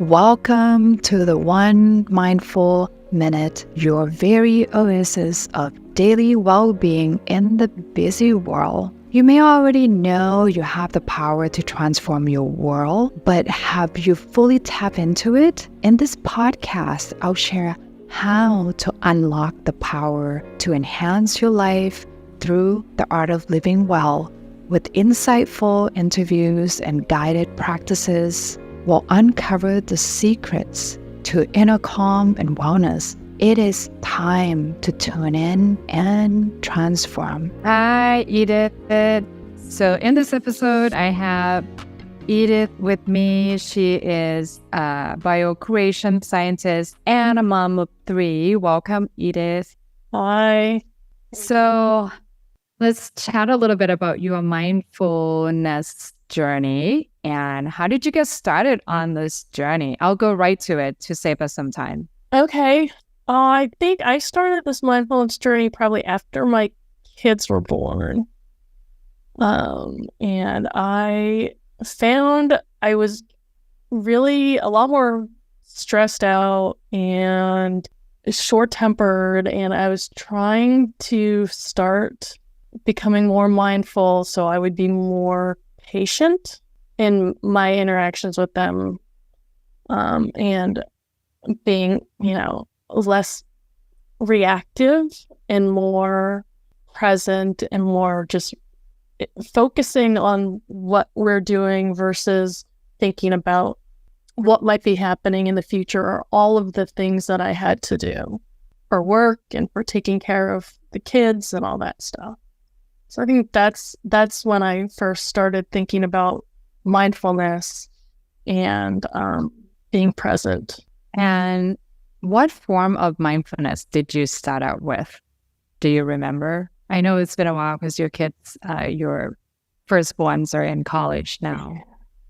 Welcome to the One Mindful Minute, your very oasis of daily well-being in the busy world. You may already know you have the power to transform your world, but have you fully tapped into it? In this podcast, I'll share how to unlock the power to enhance your life through the art of living well. With insightful interviews and guided practices, we'll uncover the secrets to inner calm and wellness. It is time to tune in and transform. Hi, Edith. So in this episode, I have Edith with me. She is a biocuration scientist and a mom of 3. Welcome, Edith. Hi. So let's chat a little bit about your mindfulness journey and how did you get started on this journey? I'll go right to it to save us some time. Okay. I think I started this mindfulness journey probably after my kids were born. And I found I was really a lot more stressed out and short-tempered, and I was trying to start becoming more mindful so I would be more patient in my interactions with them, and being, less reactive and more present and more just focusing on what we're doing versus thinking about what might be happening in the future or all of the things that I had to do for work and for taking care of the kids and all that stuff. So I think that's when I first started thinking about mindfulness and being present. And what form of mindfulness did you start out with? Do you remember? I know it's been a while because your kids, your firstborns are in college now.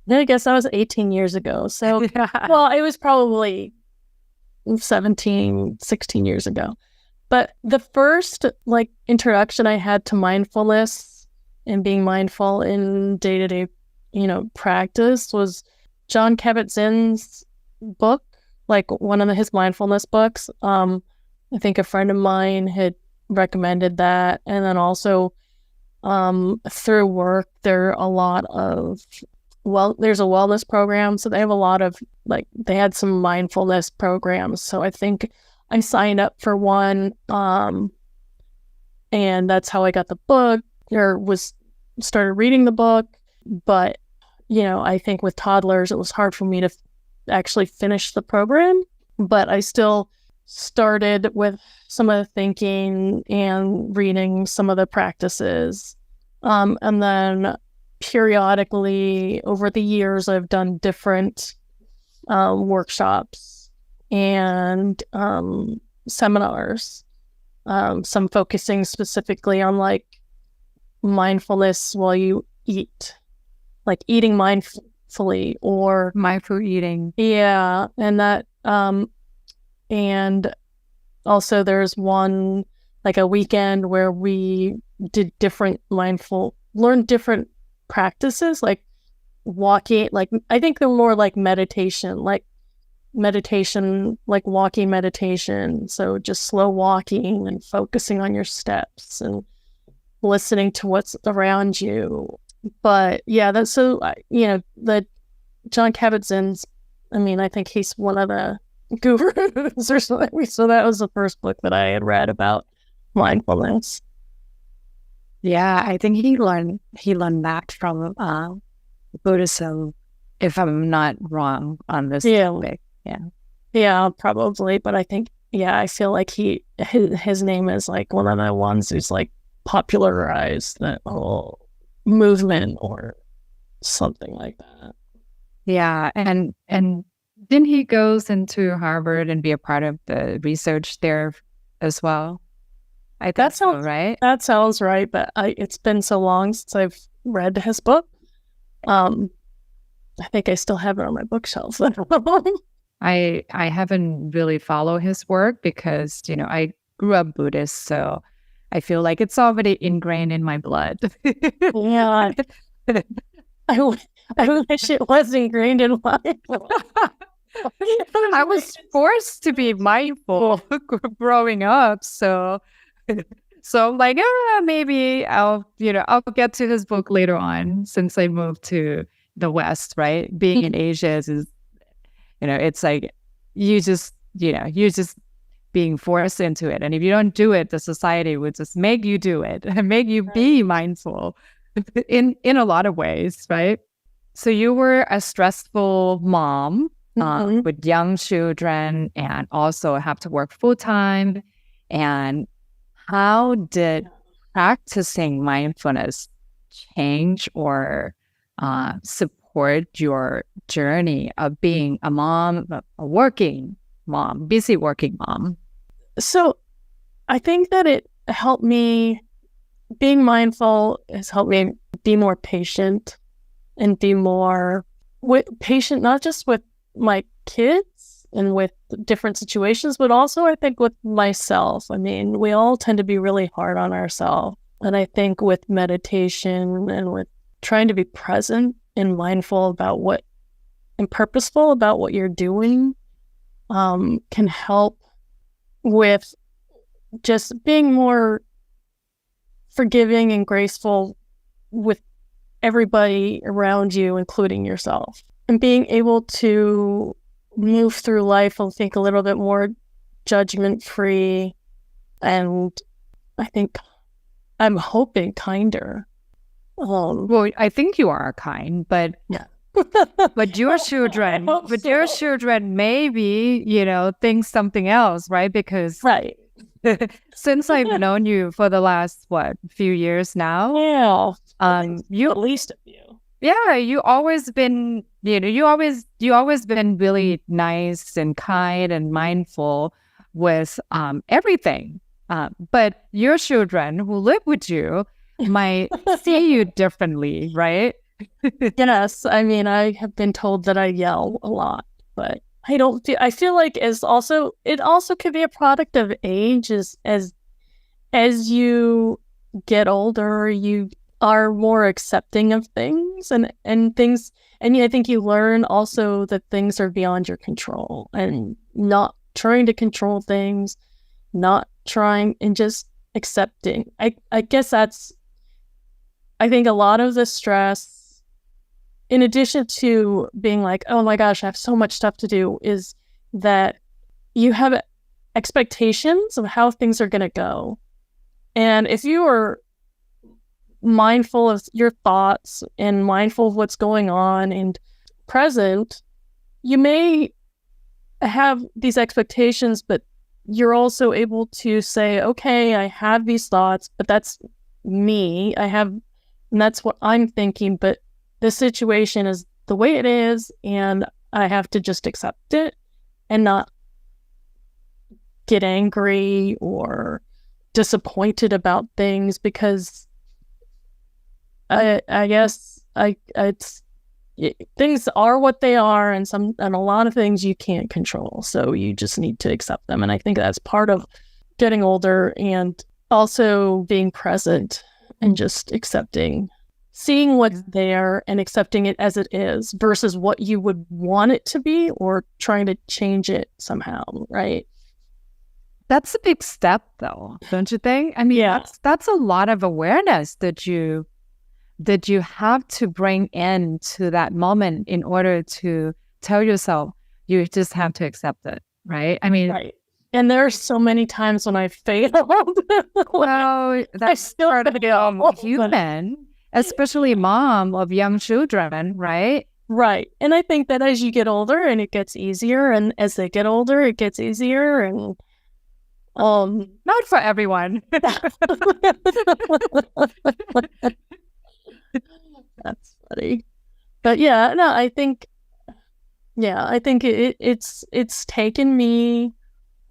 I guess that was 18 years ago. So, well, it was probably 17, 16 years ago. But the first introduction I had to mindfulness and being mindful in day-to-day, practice was Jon Kabat-Zinn's book, one of his mindfulness books. I think a friend of mine had recommended that. And then also through work, there's a wellness program. So they have a lot of they had some mindfulness programs. So I think I signed up for one, and that's how I got the book, started reading the book. But, I think with toddlers, it was hard for me to actually finish the program, but I still started with some of the thinking and reading some of the practices. And then periodically over the years, I've done different workshops and seminars, some focusing specifically on mindfulness while you eat, eating mindfully or mindful eating. Yeah. And that, and also there's one, a weekend where we did learned different practices, walking, I think they're more meditation, walking meditation. So just slow walking and focusing on your steps and listening to what's around you. But yeah, that's so, the Jon Kabat-Zinn's, I think he's one of the gurus or something. So that was the first book that I had read about mindfulness. Yeah, I think he learned that from Buddhism, if I'm not wrong on this topic. Yeah, probably. But I think, I feel like his name is one of the ones who's popularized that whole movement or something like that. Yeah, and didn't he goes into Harvard and be a part of the research there as well? I think that sounds right. That sounds right, but it's been so long since I've read his book. I think I still have it on my bookshelf. I haven't really followed his work because I grew up Buddhist, so I feel like it's already ingrained in my blood. Yeah. I wish it was ingrained in my blood. I was forced to be mindful growing up. So I'm like, maybe I'll get to his book later on since I moved to the West, right? Being in Asia is it's like you're just being forced into it. And if you don't do it, the society would just make you do it and make you be mindful in a lot of ways, right? So you were a stressful mom with young children and also have to work full time. And how did practicing mindfulness change or support your journey of being a mom, a working mom, busy working mom? So I think that it helped me, being mindful has helped me be more patient and be more patient, not just with my kids and with different situations, but also I think with myself. I mean, we all tend to be really hard on ourselves. And I think with meditation and with trying to be present and mindful about and purposeful about what you're doing can help with just being more forgiving and graceful with everybody around you, including yourself, and being able to move through life and think a little bit more judgment-free, and I think I'm hoping kinder. Well, I think you are kind, but yeah. But your children, your children maybe, think something else, right? Because since I've known you for the last, few years now? Yeah. You at least a few. Yeah, you always been, you always been really nice and kind and mindful with everything. But your children who live with you might see you differently, right? Yes, I mean, I have been told that I yell a lot, but I feel like it also could be a product of age as you get older, you are more accepting of things and things, and I think you learn also that things are beyond your control and not trying to control things, not trying and just accepting. I guess I think a lot of the stress, in addition to being like, oh my gosh, I have so much stuff to do, is that you have expectations of how things are going to go. And if you are mindful of your thoughts and mindful of what's going on and present, you may have these expectations, but you're also able to say, okay, I have these thoughts, but that's me. And that's what I'm thinking, but the situation is the way it is, and I have to just accept it and not get angry or disappointed about things, because I guess things are what they are, and a lot of things you can't control, so you just need to accept them. And I think that's part of getting older, and also being present and just seeing what's there and accepting it as it is versus what you would want it to be or trying to change it somehow, right? That's a big step, though, don't you think? I mean, that's a lot of awareness that you have to bring into that moment in order to tell yourself you just have to accept it, right? I mean, right. And there are so many times when I failed. Well, that's part of being human, especially a mom of young children, right? Right. And I think that as you get older, and it gets easier, and as they get older, it gets easier, and not for everyone. That's funny. But yeah, no, I think it's taken me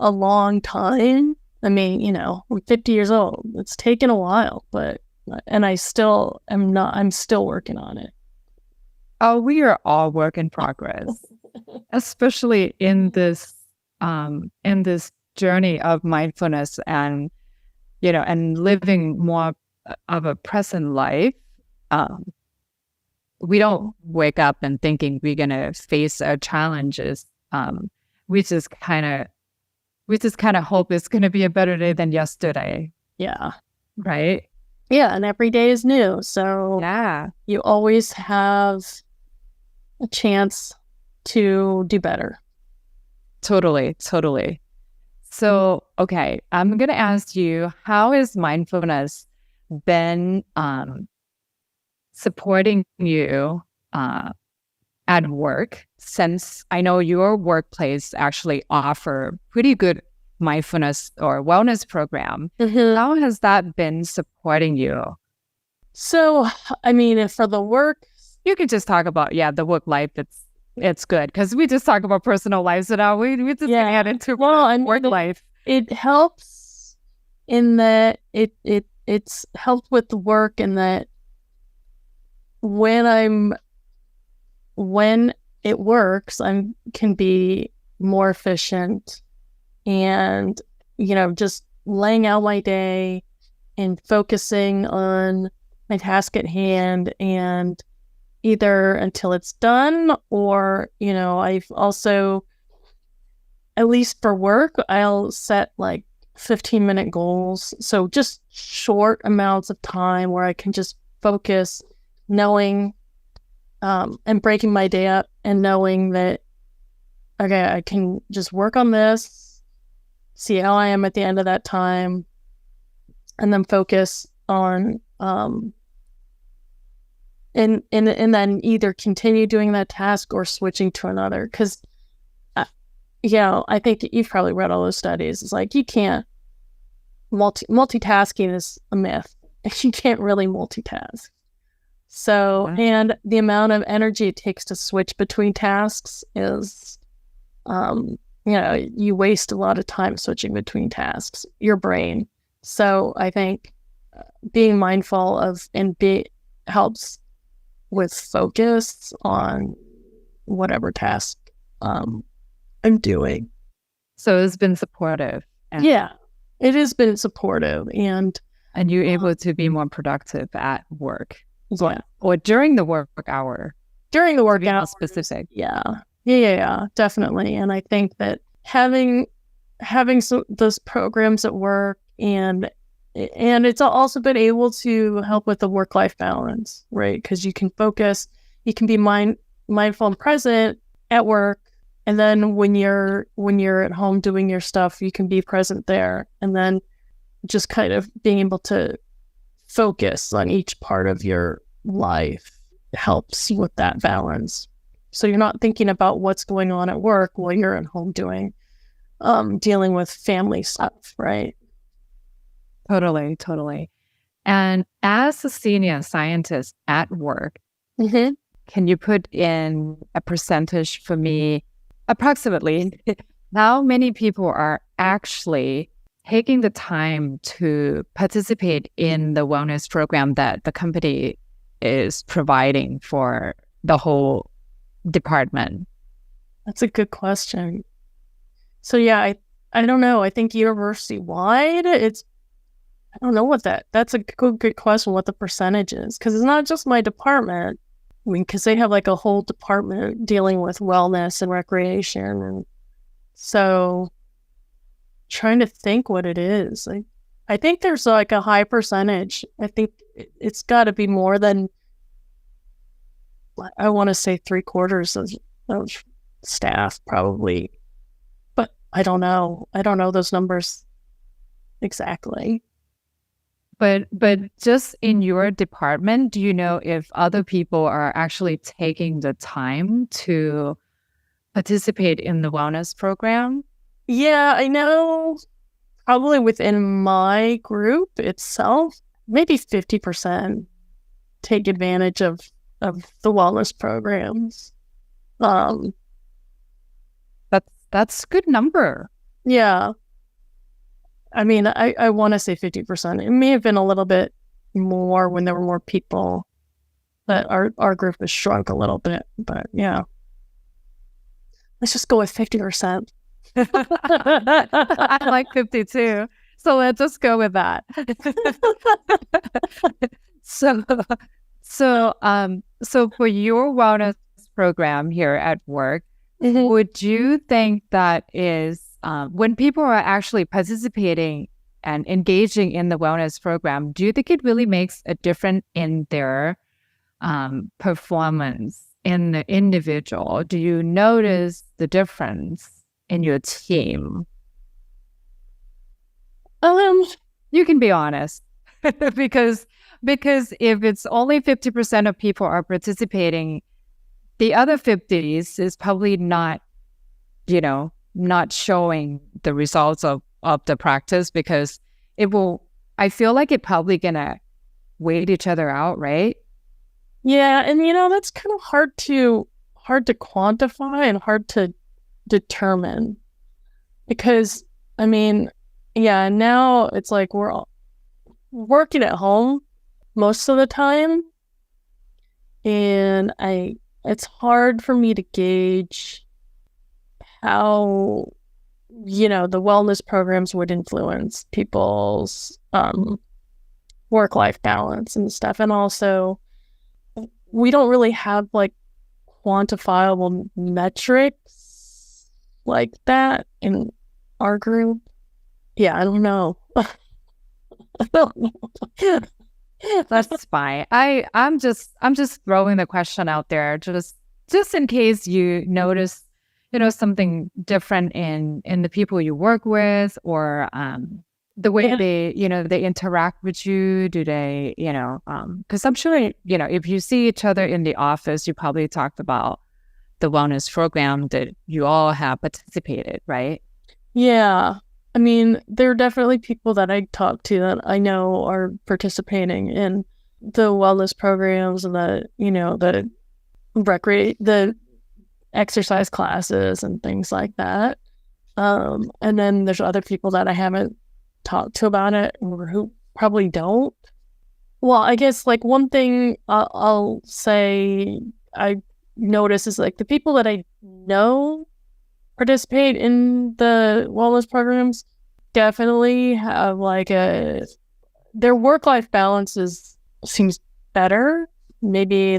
a long time. I mean, I'm 50 years old. It's taken a while, and I'm still working on it. Oh, we are all work in progress, especially in this journey of mindfulness and living more of a present life. We don't wake up and thinking we're going to face our challenges we just kind of hope it's going to be a better day than yesterday. Yeah. Right? Yeah, and every day is new. So Yeah. you always have a chance to do better. Totally. So, okay, I'm going to ask you, how has mindfulness been supporting you at work, since I know your workplace actually offer pretty good mindfulness or wellness program? How has that been supporting you? So, I mean, for the work, you could just talk about, the work life. It's good because we just talk about personal lives, so now we just get into work life. It helps in that it's helped with the work in that when it works, I can be more efficient and, just laying out my day and focusing on my task at hand, and either until it's done or, I've also, at least for work, I'll set like 15-minute goals. So just short amounts of time where I can just focus, knowing and breaking my day up and knowing that, okay, I can just work on this, see how I am at the end of that time, and then focus on and then either continue doing that task or switching to another. Because I think you've probably read all those studies. It's like you can't multitasking is a myth. You can't really multitask. So, and the amount of energy it takes to switch between tasks is, you waste a lot of time switching between tasks, your brain. So I think being mindful of helps with focus on whatever task I'm doing. So it's been supportive. Yeah, it has been supportive. And you're able to be more productive at work. Yeah. Or during the work hour. During the work hour. Specific. Yeah, definitely. And I think that having those programs at work and it's also been able to help with the work-life balance, right? Because you can focus, you can be mindful and present at work, and then when you're at home doing your stuff, you can be present there, and then just kind of being able to focus on each part of your life helps with that balance. So you're not thinking about what's going on at work while you're at home dealing with family stuff, right? Totally. And as a senior scientist at work, can you put in a percentage for me, approximately, how many people are actually taking the time to participate in the wellness program that the company is providing for the whole department? That's a good question. So I don't know. I think university-wide, I don't know that's a good question, what the percentage is. Because it's not just my department. I mean, because they have like a whole department dealing with wellness and recreation. And so trying to think what it is. I think there's like a high percentage. I think it's got to be more than, I want to say 3/4 of staff probably. But I don't know. I don't know those numbers exactly. But just in your department, do you know if other people are actually taking the time to participate in the wellness program? Yeah, I know probably within my group itself, maybe 50% take advantage of the wellness programs. That's a good number. Yeah. I mean, I want to say 50%. It may have been a little bit more when there were more people, but our group has shrunk a little bit. But yeah, let's just go with 50%. I like 52, so let's just go with that. So for your wellness program here at work, Would you think that is when people are actually participating and engaging in the wellness program, do you think it really makes a difference in their performance in the individual? Do you notice the difference in your team? You can be honest. because if it's only 50% of people are participating, the other 50s is probably not, not showing the results of the practice, because I feel like it probably gonna wait each other out, right? Yeah, and that's kind of hard to quantify and hard to determine, because now it's like we're all working at home most of the time, and it's hard for me to gauge how the wellness programs would influence people's work-life balance and stuff. And also, we don't really have like quantifiable metrics like that in our group. Yeah, I don't know. I don't know. That's fine. I'm just throwing the question out there, just in case you notice, something different in the people you work with, or the way they interact with you. Do they, because I'm sure, if you see each other in the office, you probably talked about the wellness program that you all have participated, right? Yeah. There are definitely people that I talk to that I know are participating in the wellness programs and the exercise classes and things like that. And then there's other people that I haven't talked to about it, or who probably don't. Well, I guess like one thing I'll say I notice is like the people that I know participate in the wellness programs definitely have like their work-life balance seems better, maybe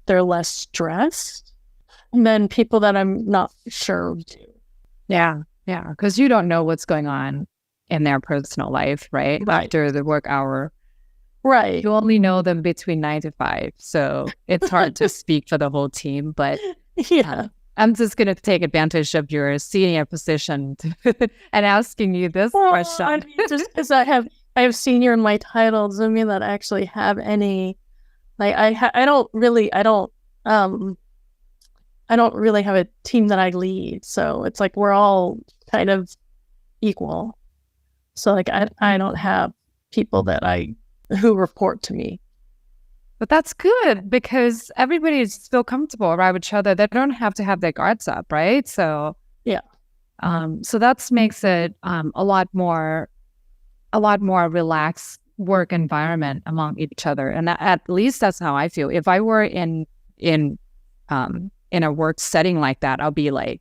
they're less stressed than people that I'm not sure do. Yeah, because you don't know what's going on in their personal life, right? After the work hour. Right. You only know them between 9 to 5, so it's hard to speak for the whole team, but yeah. I'm just going to take advantage of your senior position and asking you this question. Just because I have senior in my title doesn't mean that I actually have any. Like I don't really have a team that I lead, so it's like we're all kind of equal. So like I don't have people who report to me. But that's good, because everybody is still comfortable around each other. They don't have to have their guards up, right? So yeah. So that makes it a lot more relaxed work environment among each other, and at least that's how I feel. If I were in a work setting like that, I'll be like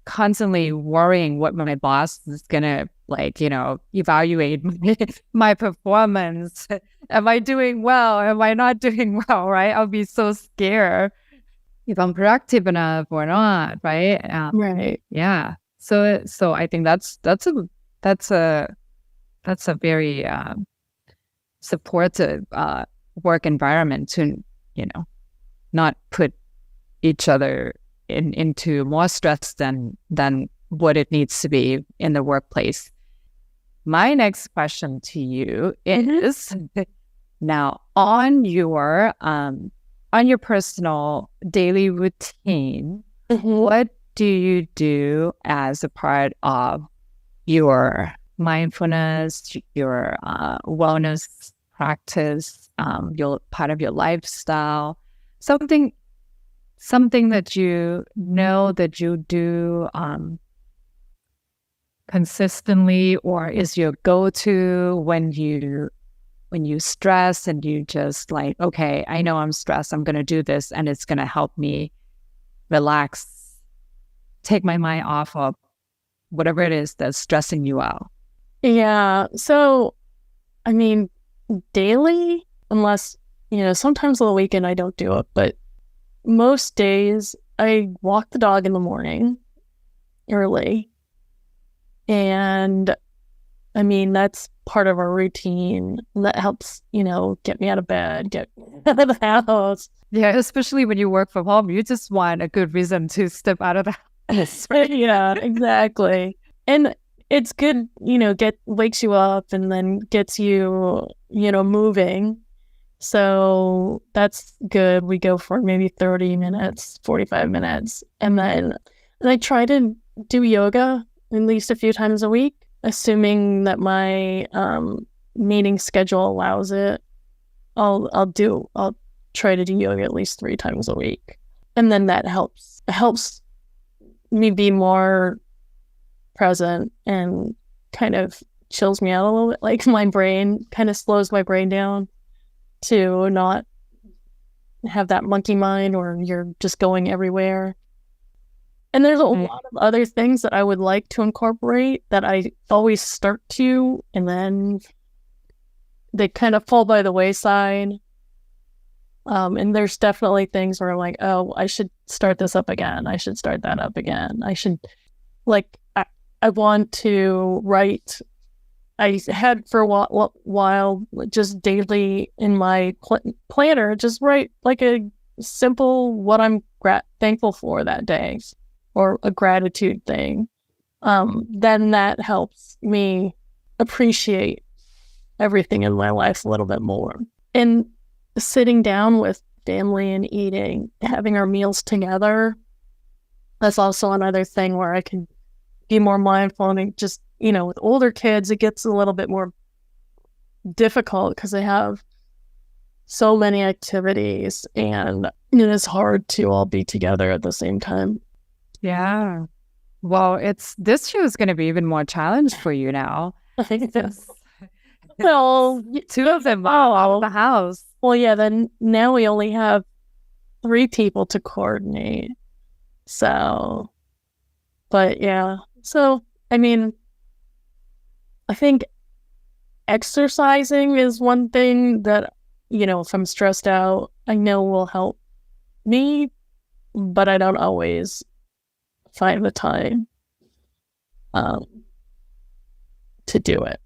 constantly worrying what my boss is gonna evaluate my performance. Am I doing well? Am I not doing well? Right? I'll be so scared if I'm productive enough or not. Right? Right. Yeah. So I think that's a very supportive work environment to not put each other into more stress than what it needs to be in the workplace. My next question to you is now on your personal daily routine, what do you do as a part of your mindfulness, your wellness practice, your part of your lifestyle, something that you know that you do consistently, or is your go-to when you stress and you just like, okay, I know I'm stressed, I'm going to do this and it's going to help me relax, take my mind off of whatever it is that's stressing you out? Yeah. So, daily, unless, sometimes on the weekend I don't do it, but most days I walk the dog in the morning early. And I mean, that's part of our routine. That helps, get me out of bed, get out of the house. Yeah, especially when you work from home, you just want a good reason to step out of the house. Yeah, exactly. And it's good, wakes you up and then gets you, moving. So that's good. We go for maybe 30 minutes, 45 minutes. And I try to do yoga at least a few times a week, assuming that my meeting schedule allows it. I'll try to do yoga at least 3 times a week. And then that helps me be more present and kind of chills me out a little bit. Like my brain kind of slows my brain down to not have that monkey mind or you're just going everywhere. And there's a lot of other things that I would like to incorporate that I always start to, and then they kind of fall by the wayside. And there's definitely things where I'm like, oh, I should start this up again. I should start that up again. I should, I want to write. I had for a while just daily in my planner, just write like a simple what I'm thankful for that day or a gratitude thing. Then that helps me appreciate everything in my life a little bit more. And sitting down with family and eating, having our meals together, that's also another thing where I can be more mindful. And just, with older kids, it gets a little bit more difficult because they have so many activities and it is hard to all be together at the same time. Yeah. Well, this show is going to be even more challenge for you now. Well, 2 of them out of the house. Well, yeah, then now we only have 3 people to coordinate. So, but yeah. So, I mean, I think exercising is one thing that, if I'm stressed out, I know will help me, but I don't always find the time to do it.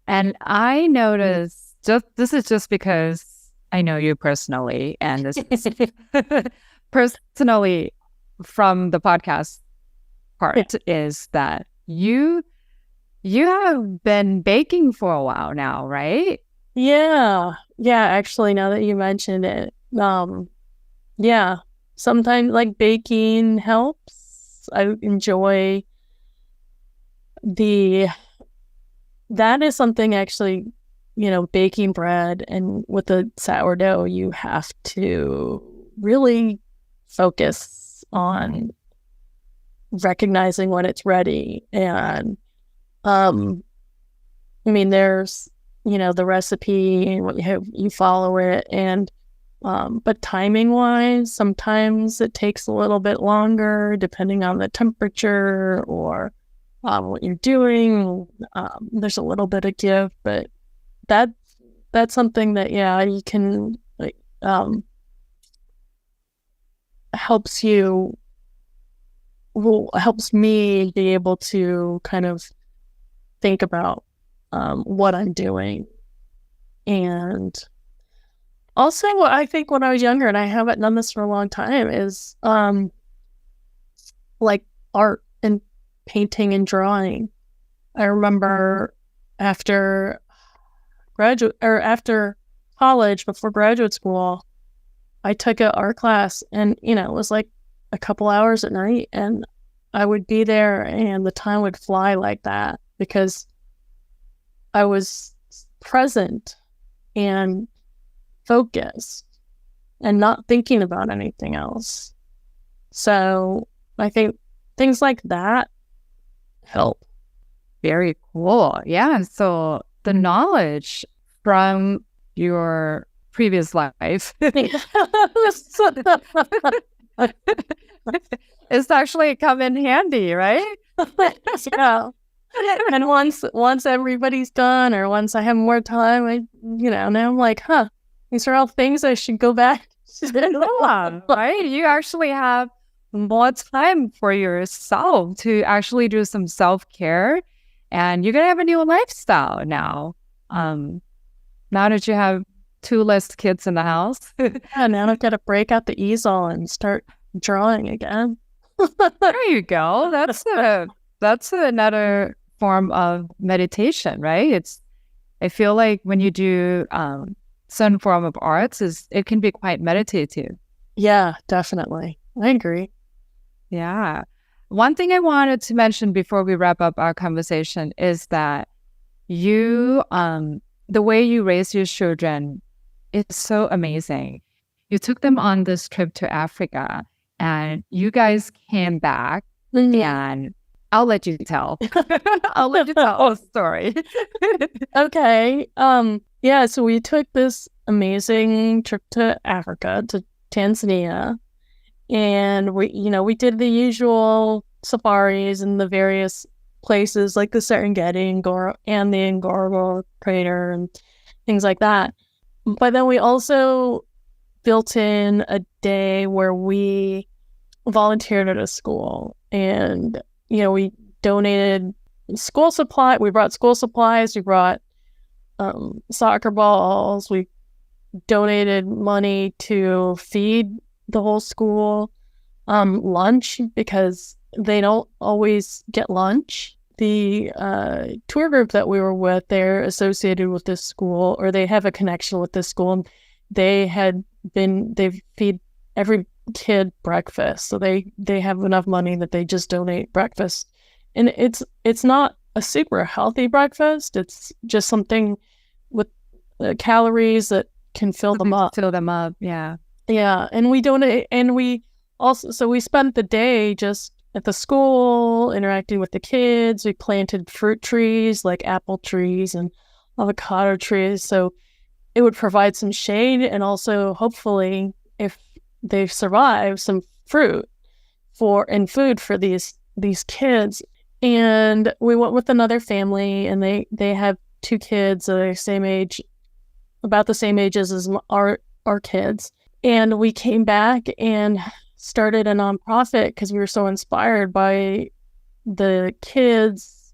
And I noticed, this is just because I know you personally, and this is personally from the podcast part, is that you have been baking for a while now, right? Yeah, actually, now that you mentioned it, yeah, sometimes like baking helps. I enjoy that is something actually, baking bread, and with the sourdough, you have to really focus on recognizing when it's ready. And I mean, there's the recipe and you follow it, and but timing wise, sometimes it takes a little bit longer depending on the temperature or what you're doing. There's a little bit of give, but that's something that you can helps me be able to kind of think about what I'm doing. And also, I think when I was younger, and I haven't done this for a long time, is like art and painting and drawing. I remember after college, before graduate school, I took an art class, and it was like a couple hours at night, and I would be there and the time would fly like that because I was present and focused and not thinking about anything else. So I think things like that help. Very cool. Yeah. So the knowledge from your previous life it's actually come in handy, right? Yeah. And once everybody's done, or once I have more time, now I'm like, these are all things I should go back Yeah, right? You actually have more time for yourself to actually do some self-care, and you're gonna have a new lifestyle now. Now that you have 2 less kids in the house. Yeah, now I've got to break out the easel and start drawing again. There you go. That's another form of meditation, right? I feel like when you do some form of arts, it can be quite meditative. Yeah, definitely. I agree. Yeah. One thing I wanted to mention before we wrap up our conversation is that you, the way you raise your children is so amazing. You took them on this trip to Africa and you guys came back and I'll let you tell. I'll let you tell a story. Okay. Yeah, so we took this amazing trip to Africa, to Tanzania, and we did the usual safaris in the various places like the Serengeti and the Ngorongoro crater and things like that. But then we also built in a day where we volunteered at a school, and we donated school supply. We brought school supplies. We brought soccer balls. We donated money to feed the whole school lunch, because they don't always get lunch. The tour group that we were with, they're associated with this school, or they have a connection with this school. And they feed every kid breakfast, so they have enough money that they just donate breakfast, and it's not a super healthy breakfast. It's just something with calories that can fill them up. Yeah. And we donate, and we spent the day just at the school interacting with the kids. We planted fruit trees like apple trees and avocado trees, so it would provide some shade, and also hopefully, if they survive, some fruit and food for these kids. And we went with another family, and they have 2 kids that are about the same age as our kids. And we came back and started a nonprofit because we were so inspired by the kids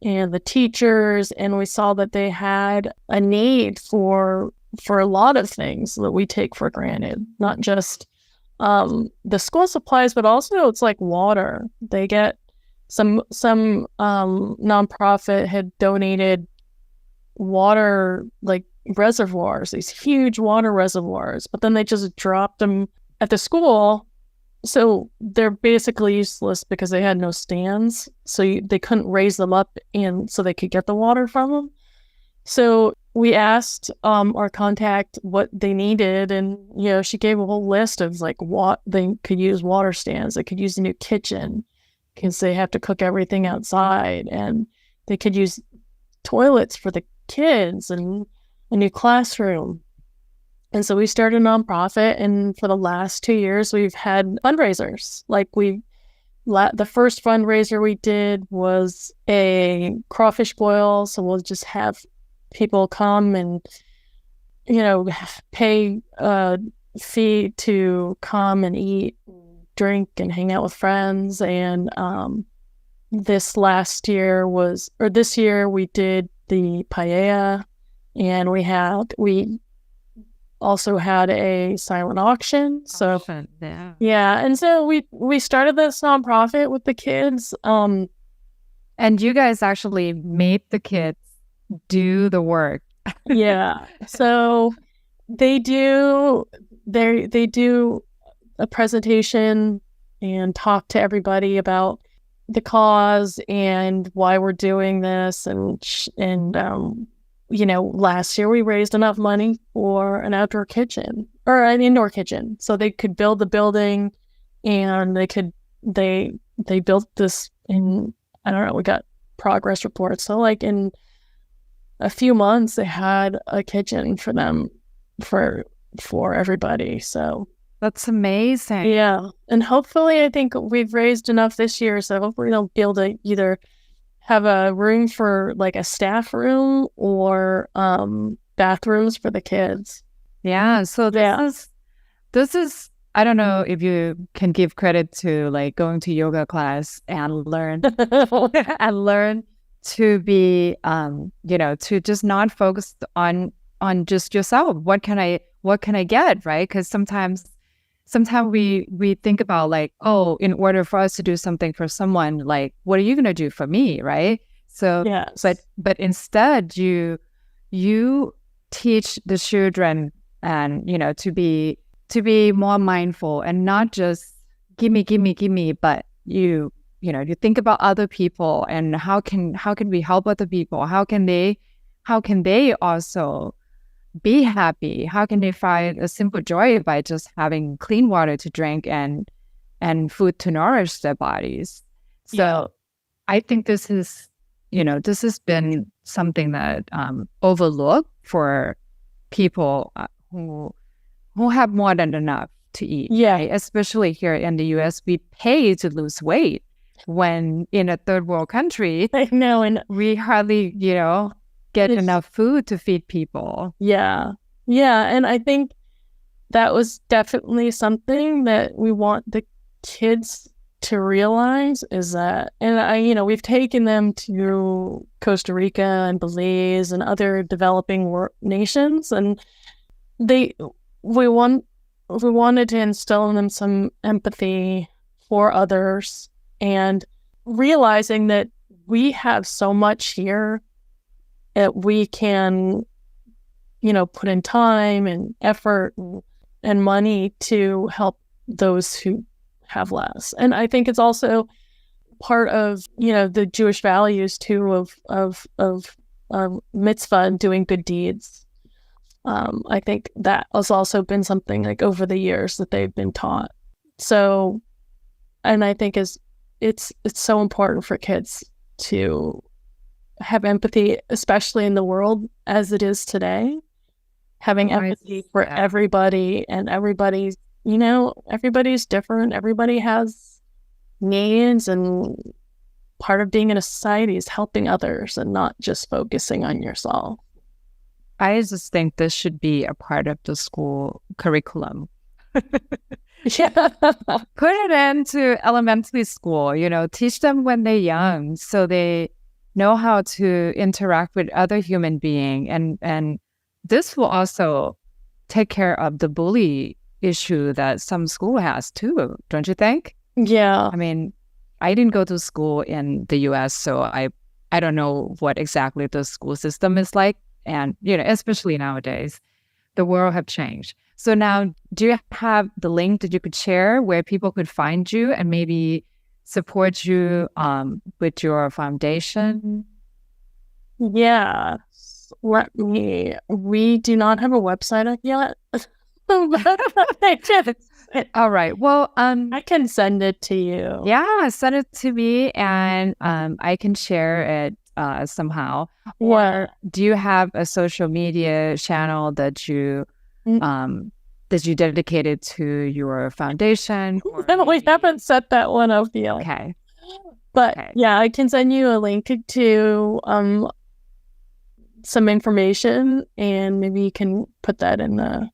and the teachers, and we saw that they had a need for a lot of things that we take for granted, not just the school supplies, but also it's like water. They get some nonprofit had donated water, like reservoirs, these huge water reservoirs, but then they just dropped them at the school. So they're basically useless because they had no stands. So they couldn't raise them up and so they could get the water from them. So we asked our contact what they needed, and she gave a whole list of like what they could use: water stands, they could use a new kitchen because they have to cook everything outside, and they could use toilets for the kids and a new classroom. And so we started a nonprofit, and for the last 2 years we've had fundraisers. Like the first fundraiser we did was a crawfish boil, so we'll just have people come and pay a fee to come and eat, drink, and hang out with friends. And this year we did the paella, and we also had a silent auction. So and so we started this nonprofit with the kids. And you guys actually made the kids do the work. Yeah. So they do a presentation and talk to everybody about the cause and why we're doing this. And last year we raised enough money for an outdoor kitchen or an indoor kitchen, so they could build the building, and they built this in, I don't know, we got progress reports. So like in a few months they had a kitchen for them for everybody. So that's amazing. Yeah. And hopefully, I think we've raised enough this year, so hopefully they'll be able to either have a room for like a staff room or bathrooms for the kids. Yeah. So this is, I don't know if you can give credit to like going to yoga class and learn and learn to be, to just not focus on just yourself. What can I get, right? Because sometimes we think about like, oh, in order for us to do something for someone, like, what are you going to do for me, right? So, yes. but instead you teach the children and, to be more mindful and not just gimme, but you think about other people and how can we help other people? How can they also be happy? How can they find a simple joy by just having clean water to drink and food to nourish their bodies? So I think this has been something that overlooked for people who have more than enough to eat. Yeah. Right? Especially here in the US, we pay to lose weight when in a third world country, I know, and we hardly, get enough food to feed people. Yeah. And I think that was definitely something that we want the kids to realize is that, and we've taken them to Costa Rica and Belize and other developing nations, and we wanted to instill in them some empathy for others and realizing that we have so much here that we can, put in time and effort and money to help those who have less. And I think it's also part of, the Jewish values too of mitzvah and doing good deeds. I think that has also been something like over the years that they've been taught. So, and I think it's so important for kids to have empathy, especially in the world as it is today, having empathy for everybody, and everybody's different. Everybody has needs, and part of being in a society is helping others and not just focusing on yourself. I just think this should be a part of the school curriculum. Yeah. Put it into elementary school, teach them when they're young so they know how to interact with other human beings. And this will also take care of the bully issue that some school has too, don't you think? Yeah. I mean, I didn't go to school in the US, so I don't know what exactly the school system is like. And, especially nowadays, the world have changed. So now, do you have the link that you could share where people could find you and maybe support you with your foundation? Yeah. We do not have a website yet. All right. Well, I can send it to you. Yeah, send it to me and I can share it somehow. Yeah. Or do you have a social media channel that you dedicated to your foundation? We haven't set that one up yet. Okay. But yeah, I can send you a link to some information, and maybe you can put that in the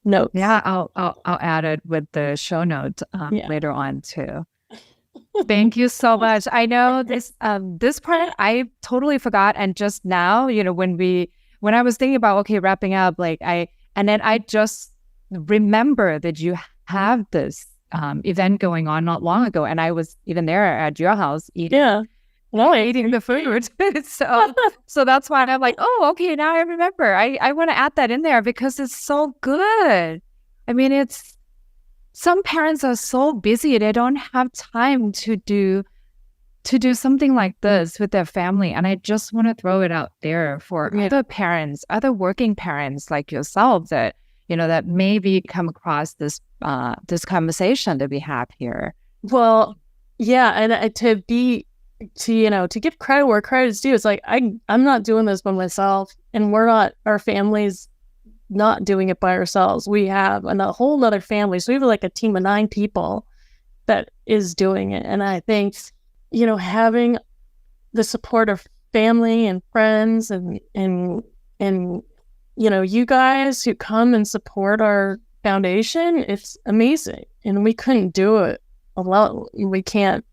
notes. Yeah, I'll add it with the show notes later on too. Thank you so much. I know this part I totally forgot, and just now, when I was thinking about wrapping up, and then I just remember that you have this event going on not long ago, and I was even there at your house eating. Yeah. Eating the food. so that's why I'm like, oh, okay, now I remember. I want to add that in there because it's so good. I mean, some parents are so busy, they don't have time to do something like this with their family. And I just want to throw it out there for other parents, other working parents like yourself that, that maybe come across this conversation that we have here. Well, yeah. And to give credit where credit is due, it's like I'm not doing this by myself, and our family's not doing it by ourselves. We have a whole other family, so we have like a team of 9 people that is doing it. And I think having the support of family and friends and you guys who come and support our foundation, it's amazing. And we couldn't do it alone. We can't,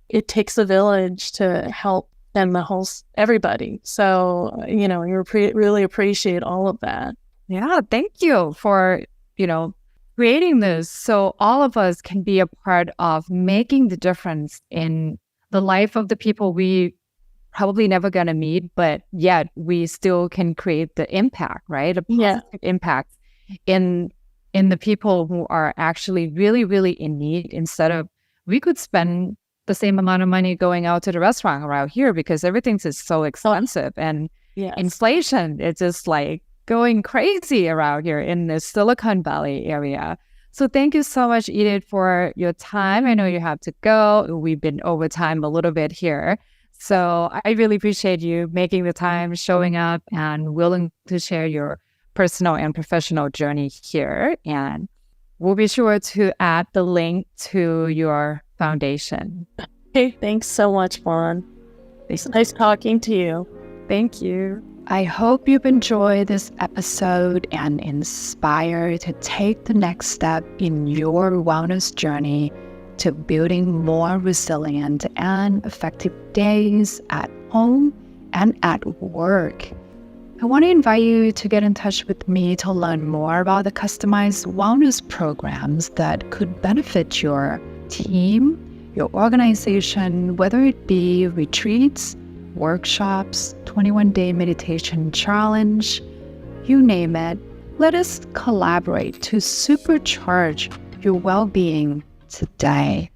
it takes a village to help and everybody. So, we really appreciate all of that. Yeah, thank you for, creating this so all of us can be a part of making the difference in the life of the people we probably never going to meet, but yet we still can create the impact, right? A positive impact in the people who are actually really, really in need, instead of we could spend the same amount of money going out to the restaurant around here because everything's just so expensive, and inflation, it's just like going crazy around here in the Silicon Valley area. So thank you so much, Edith, for your time. I know you have to go. We've been over time a little bit here. So I really appreciate you making the time, showing up, and willing to share your personal and professional journey here. And we'll be sure to add the link to your foundation. Hey, thanks so much, Vaughn. It's nice talking to you. Thank you. I hope you've enjoyed this episode and inspired to take the next step in your wellness journey to building more resilient and effective days at home and at work. I want to invite you to get in touch with me to learn more about the customized wellness programs that could benefit your team, your organization, whether it be retreats, workshops, 21-day meditation challenge, you name it. Let us collaborate to supercharge your well-being today.